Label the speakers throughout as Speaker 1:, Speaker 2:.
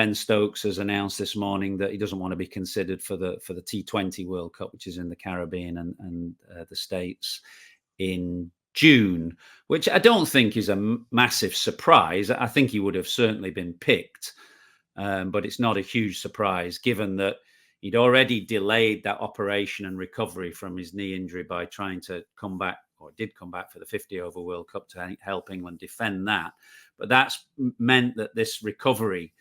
Speaker 1: Ben Stokes has announced this morning that he doesn't want to be considered for the T20 World Cup, which is in the Caribbean and the States in June, which I don't think is a massive surprise. I think he would have certainly been picked, but it's not a huge surprise given that he'd already delayed that operation and recovery from his knee injury by trying to come back, or did come back for the 50 over World Cup to help England defend that. But that's meant that this recovery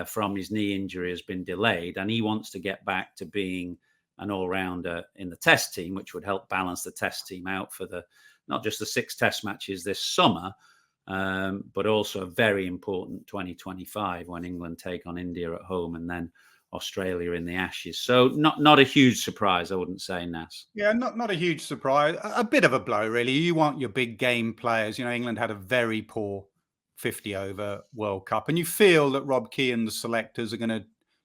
Speaker 1: from his knee injury has been delayed, and he wants to get back to being an all-rounder in the Test team, which would help balance the Test team out for not just the 6 Test matches this summer, but also a very important 2025 when England take on India at home and then Australia in the Ashes. So not a huge surprise, I wouldn't say, Nas.
Speaker 2: Yeah, not a huge surprise. A bit of a blow, really. You want your big game players. England had a very poor 50 over World Cup, and you feel that Rob Key and the selectors are going to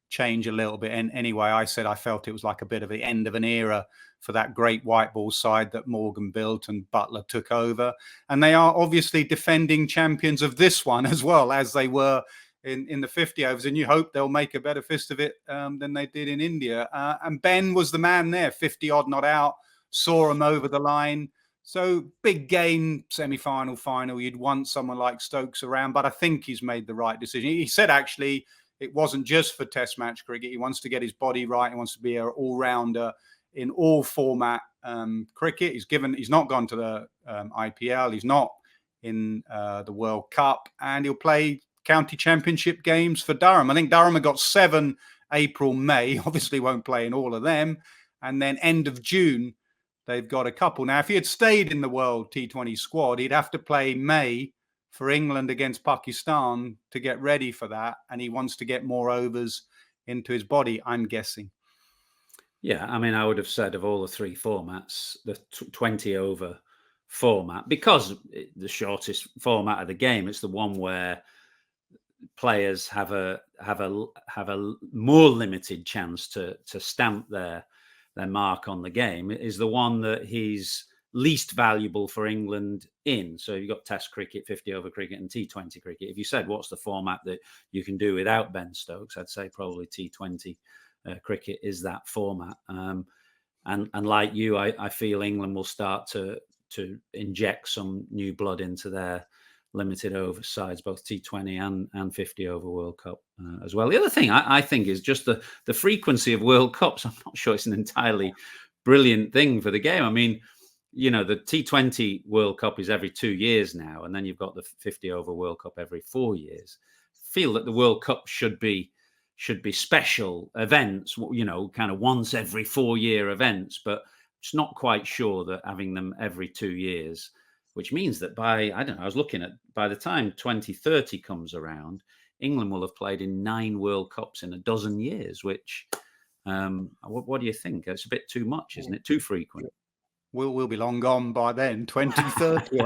Speaker 2: change a little bit. And anyway, I said I felt it was like a bit of the end of an era for that great white ball side that Morgan built and Butler took over. And they are obviously defending champions of this one as well, as they were in the 50 overs, and you hope they'll make a better fist of it than they did in India. And Ben was the man there, 50 odd not out, saw him over the line. So big game, semi-final, final. You'd want someone like Stokes around, but I think he's made the right decision. He said actually it wasn't just for Test match cricket. He wants to get his body right. He wants to be an all-rounder in all format cricket. He's not gone to the IPL. He's not in the World Cup, and he'll play county championship games for Durham. I think Durham have got 7 April, May. Obviously won't play in all of them. And then end of June, they've got a couple. Now, if he had stayed in the World T20 squad, he'd have to play May for England against Pakistan to get ready for that. And he wants to get more overs into his body, I'm guessing.
Speaker 1: Yeah, I mean, I would have said of all the 3 formats, the 20 over format, because the shortest format of the game, it's the one where players have a more limited chance to stamp their mark on the game, is the one that he's least valuable for England in. So you've got Test cricket, 50 over cricket, and T20 cricket. If you said what's the format that you can do without Ben Stokes, I'd say probably T20 cricket is that format. And like you, I feel England will start to inject some new blood into their limited over sides, both T20 and 50 over World Cup as well. The other thing I think is just the frequency of World Cups. I'm not sure it's an entirely brilliant thing for the game. I mean, the T20 World Cup is every 2 years now, and then you've got the 50 over World Cup every 4 years. I feel that the World Cup should be special events, kind of once every 4-year events, but it's not quite sure that having them every 2 years, which means that I was looking at, by the time 2030 comes around, England will have played in 9 World Cups in a dozen years, which, what do you think? It's a bit too much, isn't it? Too frequent.
Speaker 2: We'll be long gone by then, 2030.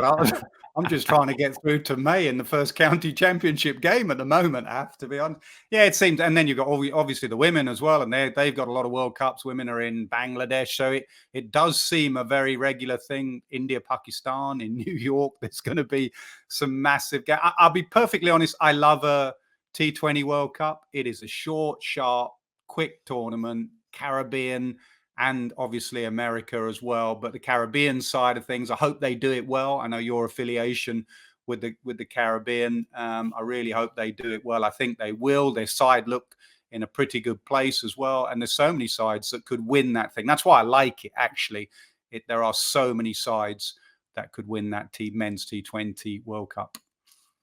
Speaker 2: I'm just trying to get through to May in the first county championship game at the moment, I have to be honest. Yeah, it seems. And then you've got obviously the women as well, and they've got a lot of World Cups. Women are in Bangladesh, so it does seem a very regular thing. India, Pakistan, in New York, there's going to be some massive games. I'll be perfectly honest, I love a T20 World Cup. It is a short, sharp, quick tournament, Caribbean, and obviously America as well. But the Caribbean side of things, I hope they do it well. I know your affiliation with the Caribbean. I really hope they do it well. I think they will. Their side look in a pretty good place as well. And there's so many sides that could win that thing. That's why I like it, actually. There are so many sides that could win that men's T20 World Cup.